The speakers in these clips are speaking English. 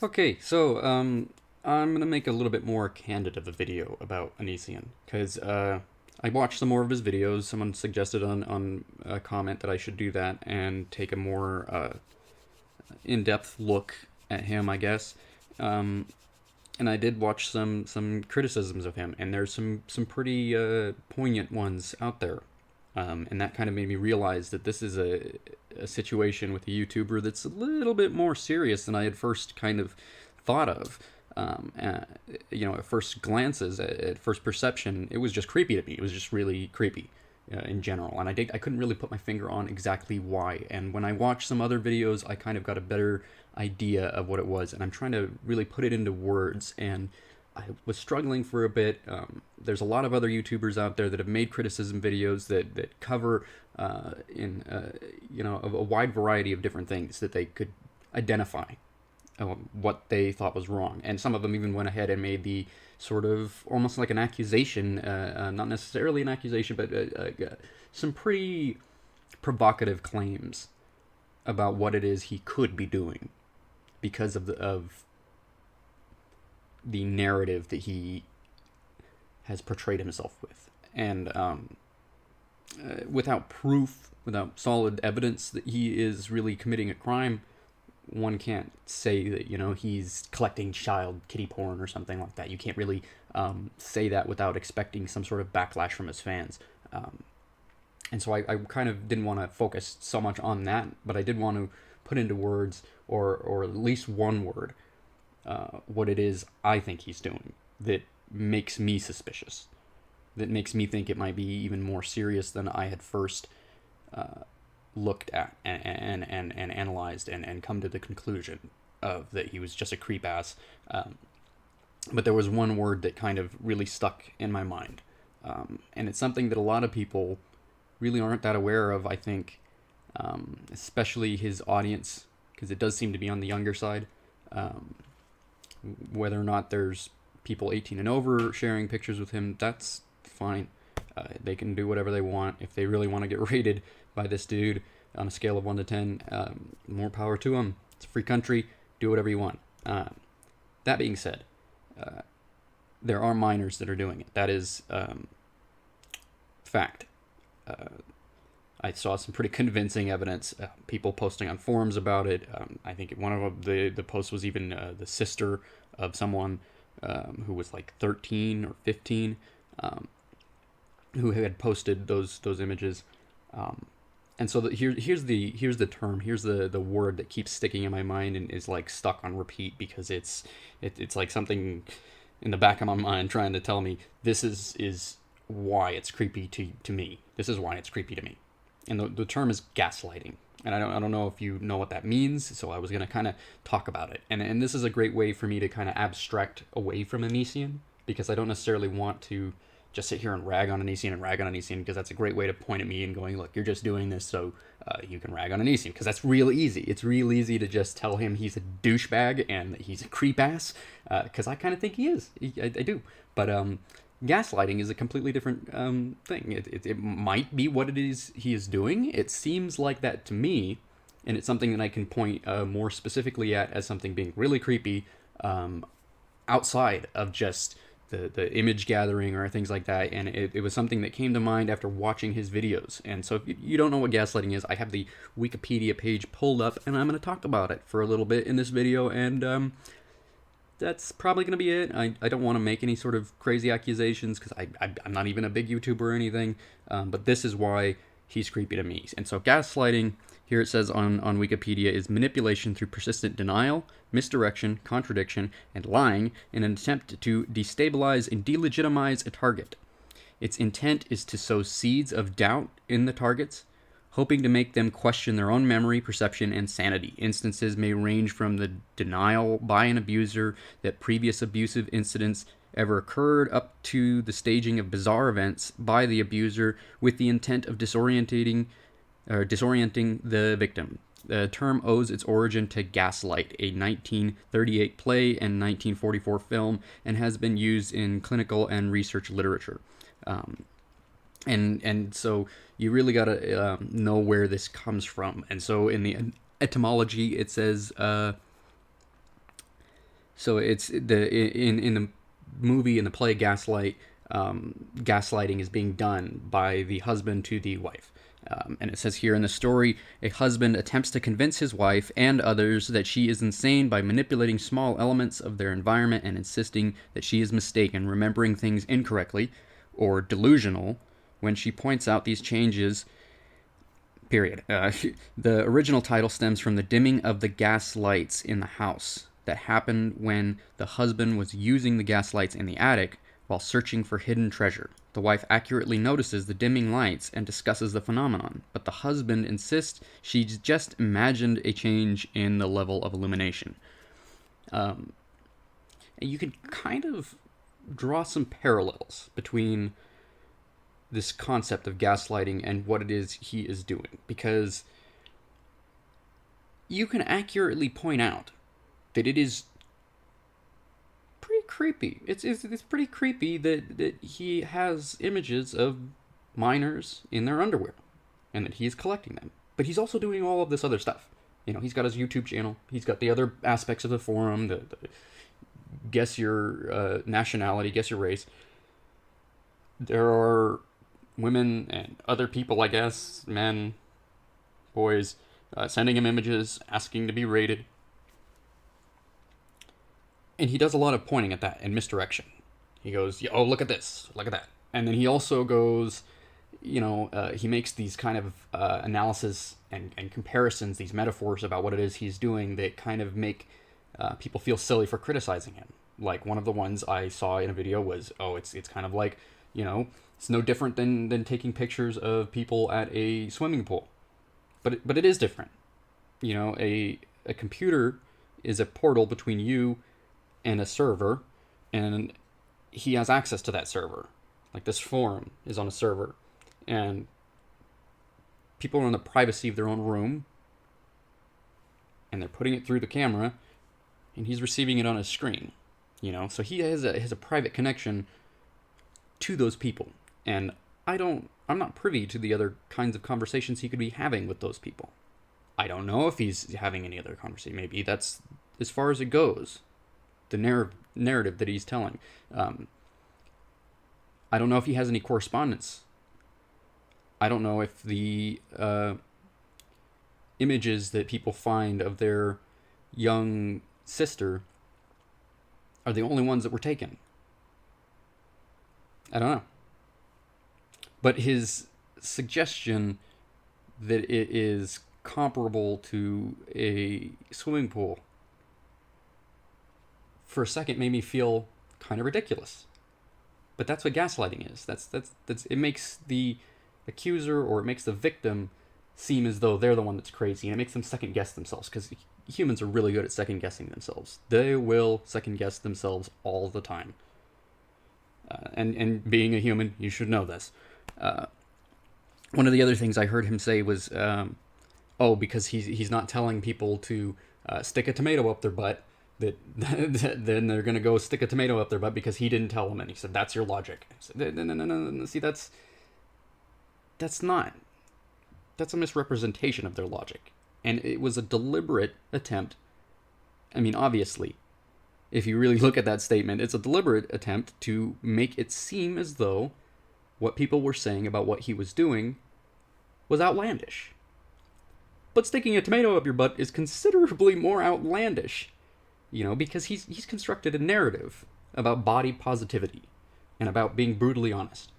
Okay, so I'm gonna make a little bit more candid of a video about Onision because I watched some more of his videos. Someone suggested on a comment that I should do that and take a more in-depth look at him, I guess. Um, and I did watch some criticisms of him, and there's some pretty poignant ones out there. And that kind of made me realize that this is a situation with a YouTuber that's a little bit more serious than I had first kind of thought of. At first glances, at first perception, it was just creepy to me. It was just really creepy in general, and I couldn't really put my finger on exactly why. And when I watched some other videos, I kind of got a better idea of what it was, and I'm trying to really put it into words. And I was struggling for a bit. There's a lot of other YouTubers out there that have made criticism videos that cover in a wide variety of different things that they could identify what they thought was wrong. And some of them even went ahead and made the sort of almost like an accusation, not necessarily an accusation, but some pretty provocative claims about what it is he could be doing because of the narrative that he has portrayed himself with. And without proof, without solid evidence that he is really committing a crime, one can't say that he's collecting child kitty porn or something like that. You can't really say that without expecting some sort of backlash from his fans. And so I kind of didn't want to focus so much on that, but I did want to put into words, or at least one word, what it is I think he's doing that makes me suspicious, that makes me think it might be even more serious than I had first looked at and analyzed and come to the conclusion of that he was just a creep ass. But there was one word that kind of really stuck in my mind. And it's something that a lot of people really aren't that aware of, I think, especially his audience, because it does seem to be on the younger side. Whether or not there's people 18 and over sharing pictures with him, that's fine. They can do whatever they want. If they really want to get rated by this dude on a scale of 1 to 10, more power to them. It's a free country. Do whatever you want. That being said, there are minors that are doing it. That is fact. I saw some pretty convincing evidence. People posting on forums about it. I think one of the posts was even the sister of someone who was like 13 or 15, who had posted those images. And so here's the term, here's the word that keeps sticking in my mind and is like stuck on repeat because it's like something in the back of my mind trying to tell me this is why it's creepy to me. This is why it's creepy to me. And the term is gaslighting. And I don't know if you know what that means, so I was going to kind of talk about it. And this is a great way for me to kind of abstract away from Onision, because I don't necessarily want to just sit here and rag on Onision, because that's a great way to point at me and going, look, you're just doing this so you can rag on Onision, because that's real easy. It's real easy to just tell him he's a douchebag and he's a creep ass, because I kind of think he is. I do. But gaslighting is a completely different thing. It might be what it is he is doing. It seems like that to me, and it's something that I can point more specifically at as something being really creepy outside of just the image gathering or things like that. And it was something that came to mind after watching his videos. And so if you don't know what gaslighting is, I have the Wikipedia page pulled up, and I'm going to talk about it for a little bit in this video. And that's probably going to be it. I don't want to make any sort of crazy accusations because I'm not even a big YouTuber or anything. But this is why he's creepy to me. And so gaslighting, here it says on Wikipedia, is manipulation through persistent denial, misdirection, contradiction, and lying in an attempt to destabilize and delegitimize a target. Its intent is to sow seeds of doubt in the targets, hoping to make them question their own memory, perception, and sanity. Instances may range from the denial by an abuser that previous abusive incidents ever occurred, up to the staging of bizarre events by the abuser with the intent of disorienting the victim. The term owes its origin to Gaslight, a 1938 play and 1944 film, and has been used in clinical and research literature. And so you really got to know where this comes from. And so in the etymology, it says So it's in the movie, in the play Gaslight, gaslighting is being done by the husband to the wife. And it says here in the story, a husband attempts to convince his wife and others that she is insane by manipulating small elements of their environment and insisting that she is mistaken, remembering things incorrectly, or delusional, when she points out these changes. Period. The original title stems from the dimming of the gas lights in the house that happened when the husband was using the gas lights in the attic while searching for hidden treasure. The wife accurately notices the dimming lights and discusses the phenomenon, but the husband insists she's just imagined a change in the level of illumination. And you can kind of draw some parallels between this concept of gaslighting and what it is he is doing, because you can accurately point out that it is pretty creepy. It's pretty creepy that he has images of minors in their underwear and that he is collecting them. But he's also doing all of this other stuff. You know, he's got his YouTube channel. He's got the other aspects of the forum, the guess your nationality, guess your race. There are women and other people, I guess, men, boys, sending him images, asking to be rated. And he does a lot of pointing at that and misdirection. He goes, oh, look at this, look at that. And then he also goes, he makes these kind of analysis and comparisons, these metaphors about what it is he's doing that kind of make people feel silly for criticizing him. Like one of the ones I saw in a video was, it's kind of like, it's no different than taking pictures of people at a swimming pool. But it is different. A computer is a portal between you and a server, and he has access to that server. Like this forum is on a server, and people are in the privacy of their own room, and they're putting it through the camera, and he's receiving it on his screen. So he has a private connection to those people, and I'm not privy to the other kinds of conversations he could be having with those people. I don't know if he's having any other conversation. Maybe that's as far as it goes. The narrative that he's telling. I don't know if he has any correspondence. I don't know if the images that people find of their young sister are the only ones that were taken. I don't know. But his suggestion that it is comparable to a swimming pool for a second made me feel kind of ridiculous. But that's what gaslighting is. That's it makes the accuser, or it makes the victim, seem as though they're the one that's crazy, and it makes them second guess themselves, because humans are really good at second guessing themselves. They will second guess themselves all the time. And being a human, you should know this. One of the other things I heard him say was, because he's not telling people to stick a tomato up their butt, that then they're going to go stick a tomato up their butt because he didn't tell them. And he said, that's your logic. I said, no. See, that's a misrepresentation of their logic. And it was a deliberate attempt. I mean, obviously, if you really look at that statement, it's a deliberate attempt to make it seem as though what people were saying about what he was doing was outlandish. But sticking a tomato up your butt is considerably more outlandish. Because he's constructed a narrative about body positivity and about being brutally honest.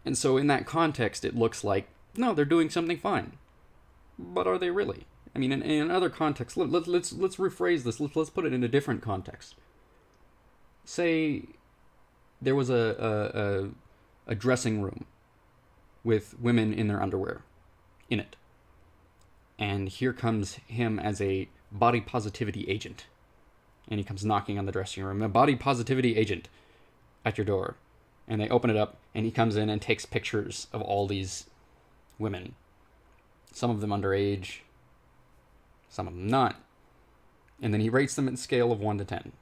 And so in that context, it looks like, no, they're doing something fine. But are they really? I mean, in other contexts, let's rephrase this. Let's put it in a different context. Say there was a dressing room with women in their underwear in it. And here comes him as a body positivity agent. And he comes knocking on the dressing room. A body positivity agent at your door. And they open it up, and he comes in and takes pictures of all these women. Some of them underage, some of them not. And then he rates them in a scale of 1 to 10.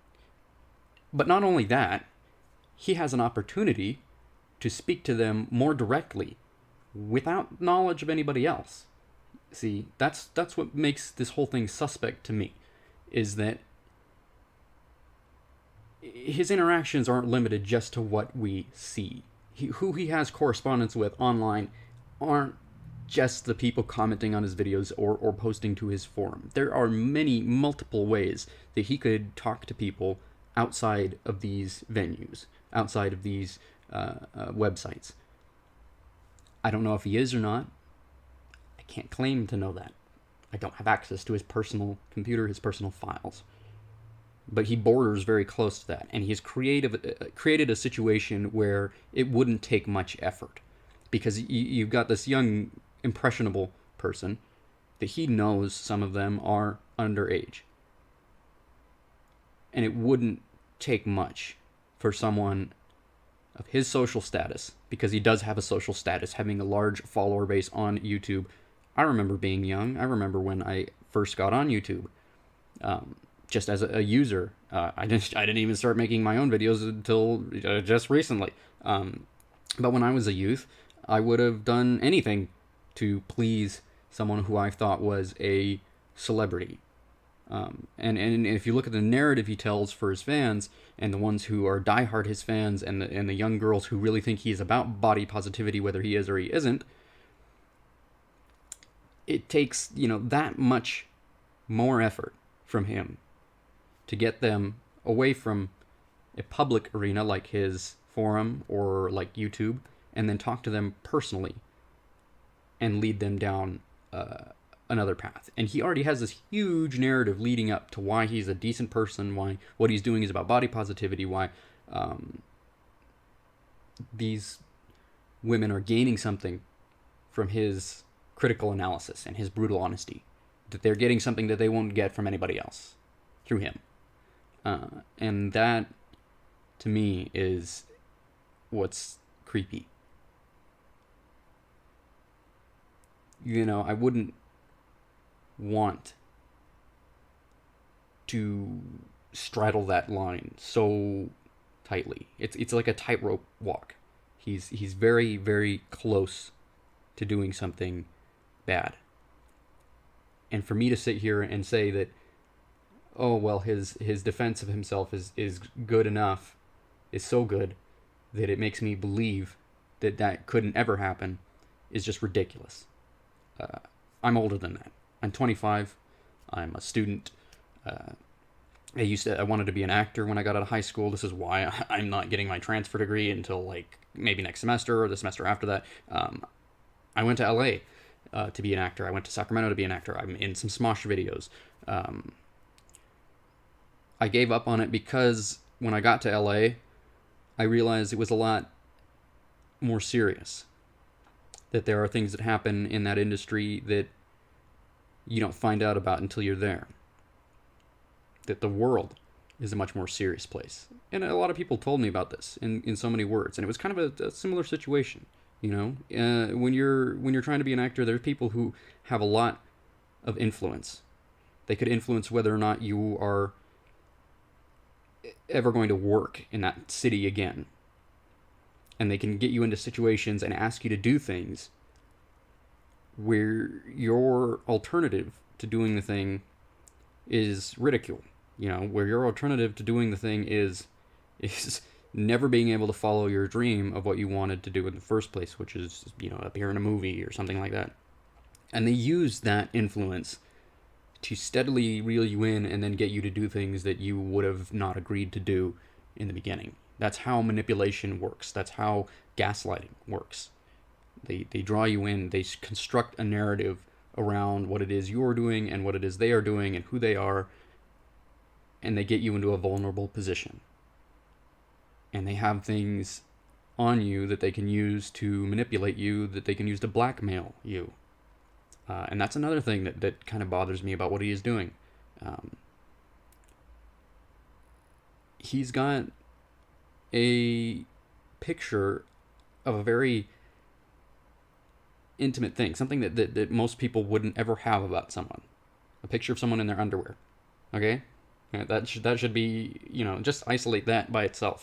But not only that, he has an opportunity to speak to them more directly without knowledge of anybody else. See, that's what makes this whole thing suspect to me, is that his interactions aren't limited just to what we see. Who he has correspondence with online aren't just the people commenting on his videos or posting to his forum. There are multiple ways that he could talk to people outside of these venues, outside of these websites. I don't know if he is or not. I can't claim to know that. I don't have access to his personal computer, his personal files. But he borders very close to that, and he has created a situation where it wouldn't take much effort, because you've got this young, impressionable person that he knows some of them are underage, and it wouldn't take much for someone of his social status, because he does have a social status, having a large follower base on YouTube. I remember being young. I remember when I first got on YouTube. Just as a user, I didn't even start making my own videos until just recently. But when I was a youth, I would have done anything to please someone who I thought was a celebrity. And if you look at the narrative he tells for his fans, and the ones who are diehard his fans, and the young girls who really think he is about body positivity, whether he is or he isn't, it takes that much more effort from him to get them away from a public arena like his forum or like YouTube, and then talk to them personally and lead them down another path. And he already has this huge narrative leading up to why he's a decent person, why what he's doing is about body positivity, why these women are gaining something from his critical analysis and his brutal honesty, that they're getting something that they won't get from anybody else through him. And that, to me, is what's creepy. I wouldn't want to straddle that line so tightly. It's like a tightrope walk. He's very, very close to doing something bad. And for me to sit here and say that, oh, well, his defense of himself is good enough, is so good, that it makes me believe that couldn't ever happen, is just ridiculous. I'm older than that. I'm 25. I'm a student. I wanted to be an actor when I got out of high school. This is why I'm not getting my transfer degree until maybe next semester or the semester after that. I went to LA to be an actor. I went to Sacramento to be an actor. I'm in some Smosh videos. I gave up on it because when I got to LA, I realized it was a lot more serious. That there are things that happen in that industry that you don't find out about until you're there. That the world is a much more serious place. And a lot of people told me about this in so many words. And it was kind of a similar situation. When you're trying to be an actor, there's people who have a lot of influence. They could influence whether or not you are ever going to work in that city again. And they can get you into situations and ask you to do things where your alternative to doing the thing is ridicule. Where your alternative to doing the thing is never being able to follow your dream of what you wanted to do in the first place, which is, appear in a movie or something like that. And they use that influence to steadily reel you in and then get you to do things that you would have not agreed to do in the beginning. That's how manipulation works. That's how gaslighting works. They draw you in. They construct a narrative around what it is you're doing and what it is they are doing and who they are, and they get you into a vulnerable position. And they have things on you that they can use to manipulate you, that they can use to blackmail you. And that's another thing that kind of bothers me about what he is doing. He's got a picture of a very intimate thing, something that most people wouldn't ever have about someone. A picture of someone in their underwear. Okay? That should be, just isolate that by itself.